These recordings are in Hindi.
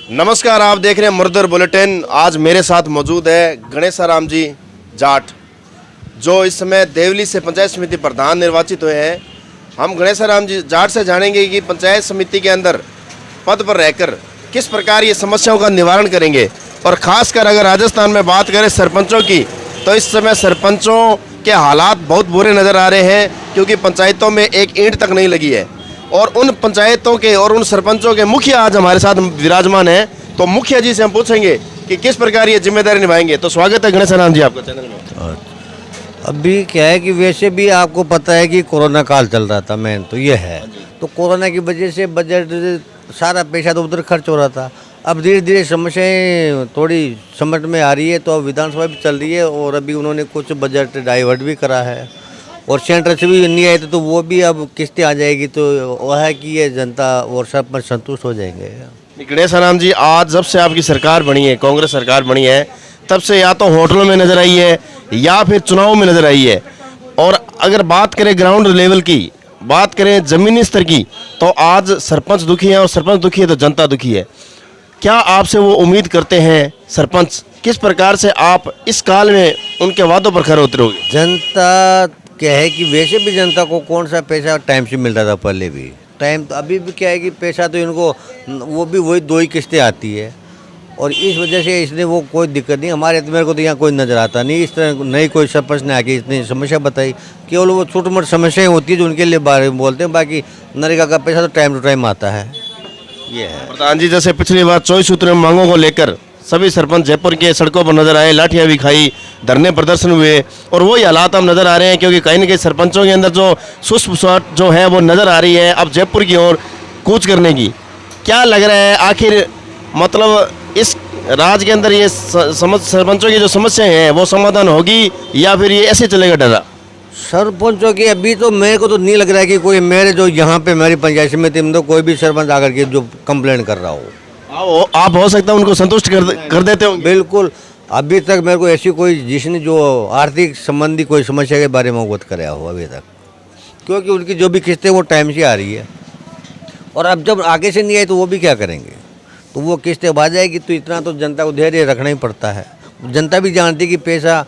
नमस्कार, आप देख रहे हैं मुर्दर बुलेटिन। आज मेरे साथ मौजूद है गणेशाराम जी जाट, जो इस समय देवली से पंचायत समिति प्रधान निर्वाचित हुए हैं। हम गणेशाराम जी जाट से जानेंगे कि पंचायत समिति के अंदर पद पर रहकर किस प्रकार ये समस्याओं का निवारण करेंगे। और ख़ासकर अगर राजस्थान में बात करें सरपंचों की, तो इस समय सरपंचों के हालात बहुत बुरे नज़र आ रहे हैं, क्योंकि पंचायतों में एक ईंट तक नहीं लगी है। और उन पंचायतों के और उन सरपंचों के मुखिया आज हमारे साथ विराजमान हैं, तो मुखिया जी से हम पूछेंगे कि किस प्रकार ये जिम्मेदारी निभाएंगे। तो स्वागत है गणेशाराम जी आपका चैनल में। अभी क्या है कि वैसे भी आपको पता है कि कोरोना काल चल रहा था, मेन तो ये है। तो कोरोना की वजह से बजट सारा पैसा तो उधर खर्च हो रहा था। अब धीरे धीरे समस्याएं थोड़ी समझ में आ रही है, तो अब विधानसभा भी चल रही है और अभी उन्होंने कुछ बजट डाइवर्ट भी करा है और सेंटर से भी नहीं आए तो वो भी अब किस्तें आ जाएगी। तो वह है कि ये जनता और सब पर संतुष्ट हो जाएंगे। गणेशाराम जी, आज जब से आपकी सरकार बनी है, कांग्रेस सरकार बनी है, तब से या तो होटलों में नजर आई है या फिर चुनाव में नजर आई है। और अगर बात करें ग्राउंड लेवल की, बात करें जमीनी स्तर की, तो आज सरपंच दुखी है और सरपंच दुखी है तो जनता दुखी है। क्या आपसे वो उम्मीद करते हैं सरपंच, किस प्रकार से आप इस काल में उनके वादों पर खरे उतरोगे? जनता क्या है कि वैसे भी जनता को कौन सा पैसा टाइम से मिल रहा था, पहले भी टाइम। तो अभी भी क्या है कि पैसा तो इनको वो भी वही 2 ही किस्तें आती है और इस वजह से इसने वो कोई दिक्कत नहीं। हमारे मेरे को तो यहाँ कोई नज़र आता नहीं, इस तरह नई कोई सरपंच ने आके इतनी समस्या बताई। केवल वो छोटी मोटी समस्याएं होती है जो उनके लिए बारे में बोलते हैं, बाकी नरेगा का पैसा तो टाइम टू टाइम आता है। ये है प्रधान जी, जैसे पिछली बार 24 सूत्र मांगों को लेकर सभी सरपंच जयपुर के सड़कों पर नजर आए, लाठियां भी खाई, धरने प्रदर्शन हुए, और वही हालात हम नजर आ रहे हैं, क्योंकि कहीं न कहीं सरपंचों के अंदर जो सुस्त जो है वो नजर आ रही है अब जयपुर की ओर कूच करने की। क्या लग रहा है आखिर, मतलब इस राज्य के अंदर ये सरपंचों की जो समस्याएं हैं वो समाधान होगी या फिर ये ऐसे चलेगा डरा? सरपंचों की अभी तो मेरे को तो नहीं लग रहा है कि कोई मेरे जो यहाँ पे मेरी पंचायत समिति में तो कोई भी सरपंच आकर के जो कंप्लेंट कर रहा हो। आप हो सकता है उनको संतुष्ट कर देते होंगे। बिल्कुल, अभी तक मेरे को ऐसी कोई जिसने जो आर्थिक संबंधी कोई समस्या के बारे में अवगत कराया हो अभी तक, क्योंकि उनकी जो भी किस्तें वो टाइम से आ रही है और अब जब आगे से नहीं आई तो वो भी क्या करेंगे, तो वो किस्तें आ जाएगी। तो इतना तो जनता को धैर्य रखना ही पड़ता है। जनता भी जानती है कि पैसा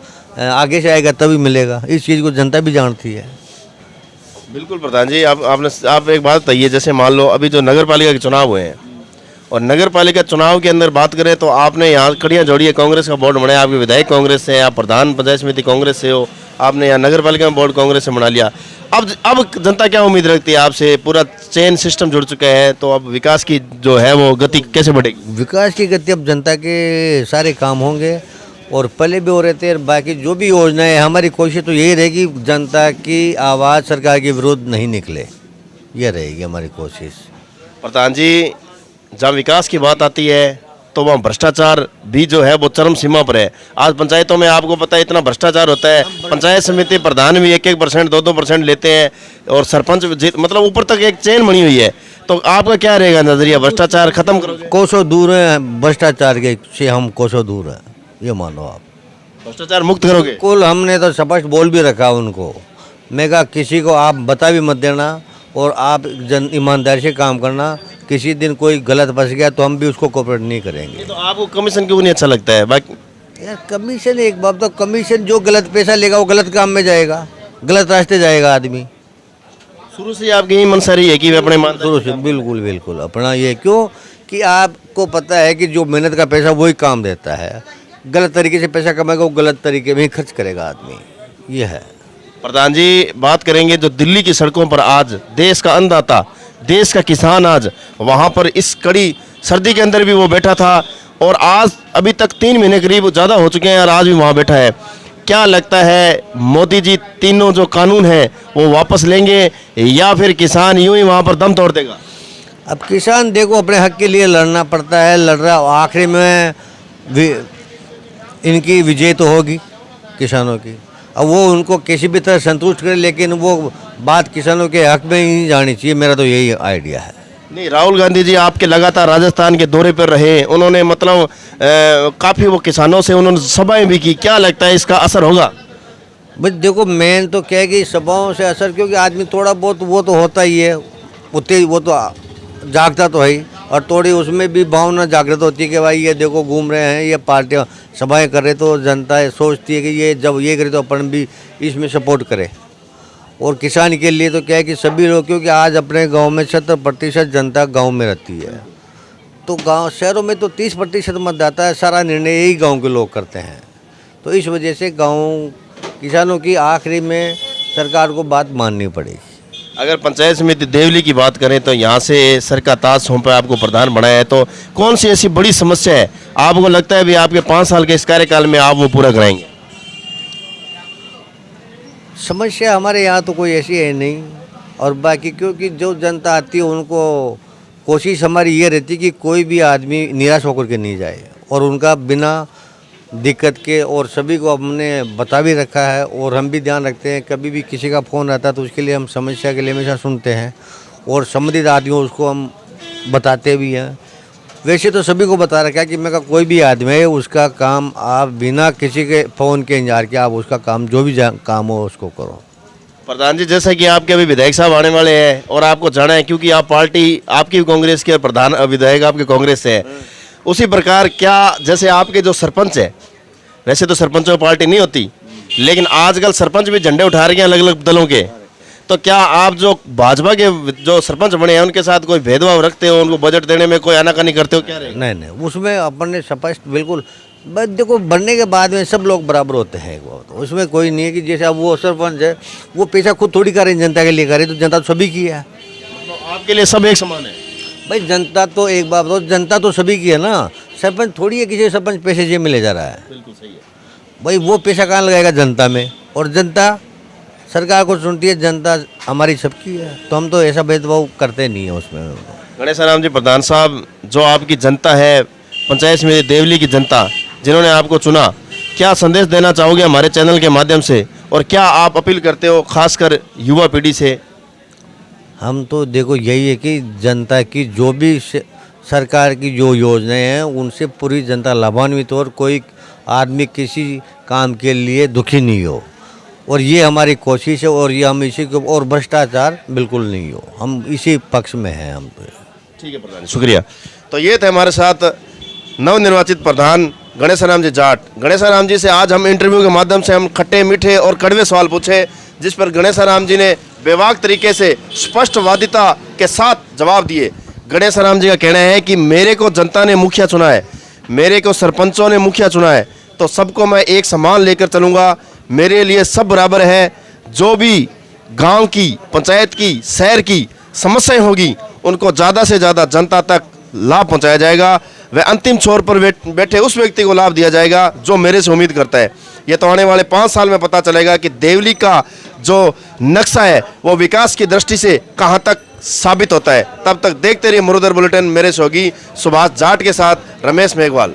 आगे से आएगा तभी मिलेगा, इस चीज़ को जनता भी जानती है। बिल्कुल प्रधान जी, आप एक बात बताइए, जैसे मान लो अभी जो नगर पालिका के चुनाव हुए हैं और नगर पालिका चुनाव के अंदर बात करें तो आपने यहाँ कड़ियाँ जोड़ी है, कांग्रेस का बोर्ड बनाया, आपके विधायक कांग्रेस से हैं, आप प्रधान पंचायत समिति कांग्रेस से हो, आपने यहाँ नगर पालिका में बोर्ड कांग्रेस से बना लिया। अब जनता क्या उम्मीद रखती है आपसे? पूरा चेन सिस्टम जुड़ चुका है, तो अब विकास की जो है वो गति कैसे बढ़ेगी? विकास की गति अब जनता के सारे काम होंगे और पहले भी हो रहे थे। बाकी जो भी योजनाएं, हमारी कोशिश तो यही रहेगी जनता की आवाज़ सरकार के विरुद्ध नहीं निकले, ये रहेगी हमारी कोशिश। प्रधान जी, जहाँ विकास की बात आती है तो वहाँ भ्रष्टाचार भी जो है वो चरम सीमा पर है। आज पंचायतों में आपको पता है इतना भ्रष्टाचार होता है, पंचायत समिति प्रधान भी 1-1%, 2-2% लेते हैं और सरपंच मतलब ऊपर तक एक चेन बनी हुई है। तो आपका क्या रहेगा नजरिया, भ्रष्टाचार खत्म करोगे? कोसों दूर है भ्रष्टाचार के से, हम कोसों दूर हैं, ये मानो आप। भ्रष्टाचार मुक्त करोगे? कुल हमने तो स्पष्ट बोल भी रखा उनको, मैं कहा किसी को आप बता भी मत देना और आप ईमानदारी से काम करना। किसी दिन कोई गलत फंस गया तो हम भी उसको कोऑपरेट नहीं करेंगे। तो आपको कमीशन क्यों नहीं अच्छा लगता है? बाकी यार कमीशन एक बात, तो कमीशन जो गलत पैसा लेगा वो गलत काम में जाएगा, गलत रास्ते जाएगा आदमी। शुरू से आपकी यही मनसा रही है कि अपने शुरू से बिल्कुल बिल्कुल अपना ये, क्यों कि आपको पता है कि जो मेहनत का पैसा वही काम देता है। गलत तरीके से पैसा कमाएगा वो गलत तरीके में ही खर्च करेगा आदमी, ये है। प्रधान जी, बात करेंगे जो दिल्ली की सड़कों पर आज देश का अन्नदाता, देश का किसान आज वहाँ पर इस कड़ी सर्दी के अंदर भी वो बैठा था और आज अभी तक 3 महीने करीब ज़्यादा हो चुके हैं और आज भी वहाँ बैठा है। क्या लगता है मोदी जी तीनों जो कानून हैं वो वापस लेंगे या फिर किसान यूं ही वहाँ पर दम तोड़ देगा? अब किसान देखो अपने हक के लिए लड़ना पड़ता है, लड़ रहा, आखिर में इनकी विजय तो होगी किसानों की। अब वो उनको किसी भी तरह संतुष्ट करे, लेकिन वो बात किसानों के हक में ही जानी चाहिए, मेरा तो यही आइडिया है। नहीं, राहुल गांधी जी आपके लगातार राजस्थान के दौरे पर रहे, उन्होंने मतलब काफ़ी वो किसानों से उन्होंने सभाएं भी की। क्या लगता है इसका असर होगा? बस देखो मेन तो क्या है कि सभाओं से असर, क्योंकि आदमी थोड़ा बहुत वो तो होता ही है, उतने वो तो जागता तो है ही। और थोड़ी उसमें भी भावना जागृत होती है कि भाई ये देखो घूम रहे हैं, ये पार्टियाँ सभाएं कर रहे, तो जनता सोचती है कि ये जब ये करे तो अपन भी इसमें सपोर्ट करें। और किसान के लिए तो क्या है कि सभी लोग, क्योंकि आज अपने गांव में 70% जनता गांव में रहती है, तो गांव शहरों में तो 30% मतदाता है, सारा निर्णय यही गांव के लोग करते हैं। तो इस वजह से गांव किसानों की आखिरी में सरकार को बात माननी पड़ेगी। अगर पंचायत समिति देवली की बात करें तो यहाँ से सर का ताज सौंपे आपको प्रधान बनाया है, तो कौन सी ऐसी बड़ी समस्या है आपको लगता है भी आपके 5 साल के इस कार्यकाल में आप वो पूरा कराएंगे? समस्या हमारे यहाँ तो कोई ऐसी है नहीं, और बाकी क्योंकि जो जनता आती है उनको कोशिश हमारी ये रहती है कि कोई भी आदमी निराश होकर के नहीं जाए, और उनका बिना दिक्कत के, और सभी को हमने बता भी रखा है, और हम भी ध्यान रखते हैं कभी भी किसी का फ़ोन आता है तो उसके लिए हम समस्या के लिए हमेशा सुनते हैं, और संबंधित आदमियों उसको हम बताते भी हैं। वैसे तो सभी को बता रखा है कि मैं का कोई भी आदमी है उसका काम आप बिना किसी के फ़ोन के इंतजार के आप उसका काम जो भी काम हो उसको करो। प्रधान जी, जैसा कि आपके अभी विधायक साहब आने वाले हैं और आपको जाना है, क्योंकि आप पार्टी आपकी भी कांग्रेस की और प्रधान विधायक आपके कांग्रेस से है, उसी प्रकार क्या जैसे आपके जो सरपंच है, वैसे तो सरपंचों की पार्टी नहीं होती, लेकिन आजकल सरपंच भी झंडे उठा रहे हैं अलग अलग दलों के, तो क्या आप जो भाजपा के जो सरपंच बने हैं उनके साथ कोई भेदभाव रखते हो, उनको बजट देने में कोई आनाकानी करते हो क्या रहेगा? नहीं नहीं, उसमें अपन ने स्पष्ट बिल्कुल, बस देखो बनने के बाद में सब लोग बराबर होते हैं, तो उसमें कोई नहीं है कि जैसे अब वो सरपंच है वो पैसा खुद थोड़ी करे, जनता के लिए करे, तो जनता तो सभी की है। तो आपके लिए सब एक समान है भाई जनता तो एक बात तो जनता तो सभी की है ना, सरपंच थोड़ी है किसी सरपंच पैसे जेब में ले जा रहा है। बिल्कुल सही है। भाई वो पैसा कहाँ लगाएगा जनता में, और जनता सरकार को सुनती है, जनता हमारी सबकी है, तो हम तो ऐसा भेदभाव करते नहीं है उसमें। गणेश राम जी प्रधान साहब, जो आपकी जनता है, पंचायत समिति देवली की जनता जिन्होंने आपको चुना, क्या संदेश देना चाहोगे हमारे चैनल के माध्यम से, और क्या आप अपील करते हो खासकर युवा पीढ़ी से? हम तो देखो यही है कि जनता की जो भी सरकार की जो योजनाएं हैं उनसे पूरी जनता लाभान्वित हो, और कोई आदमी किसी काम के लिए दुखी नहीं हो, और ये हमारी कोशिश है, और ये हम इसी को, और भ्रष्टाचार बिल्कुल नहीं हो, हम इसी पक्ष में हैं हम तो। ठीक है प्रधान, शुक्रिया। तो ये थे हमारे साथ नवनिर्वाचित प्रधान गणेश राम जी जाट। गणेश राम जी से आज हम इंटरव्यू के माध्यम से हम खट्टे मीठे और कड़वे सवाल पूछे, जिस पर गणेश राम जी ने बेबाक तरीके से स्पष्टवादिता के साथ जवाब दिए। गणेश राम जी का कहना है कि मेरे को जनता ने मुखिया चुना है, मेरे को सरपंचों ने मुखिया चुना है, तो सबको मैं एक समान लेकर चलूँगा, मेरे लिए सब बराबर है। जो भी गांव की, पंचायत की, शहर की समस्याएं होगी उनको ज़्यादा से ज़्यादा जनता तक लाभ पहुंचाया जाएगा, वह अंतिम छोर पर बैठे उस व्यक्ति को लाभ दिया जाएगा जो मेरे से उम्मीद करता है। यह तो आने वाले 5 साल में पता चलेगा कि देवली का जो नक्शा है वो विकास की दृष्टि से कहां तक साबित होता है। तब तक देखते रहिए मुरुदर बुलेटिन। मेरे सहयोगी सुभाष जाट के साथ रमेश मेघवाल।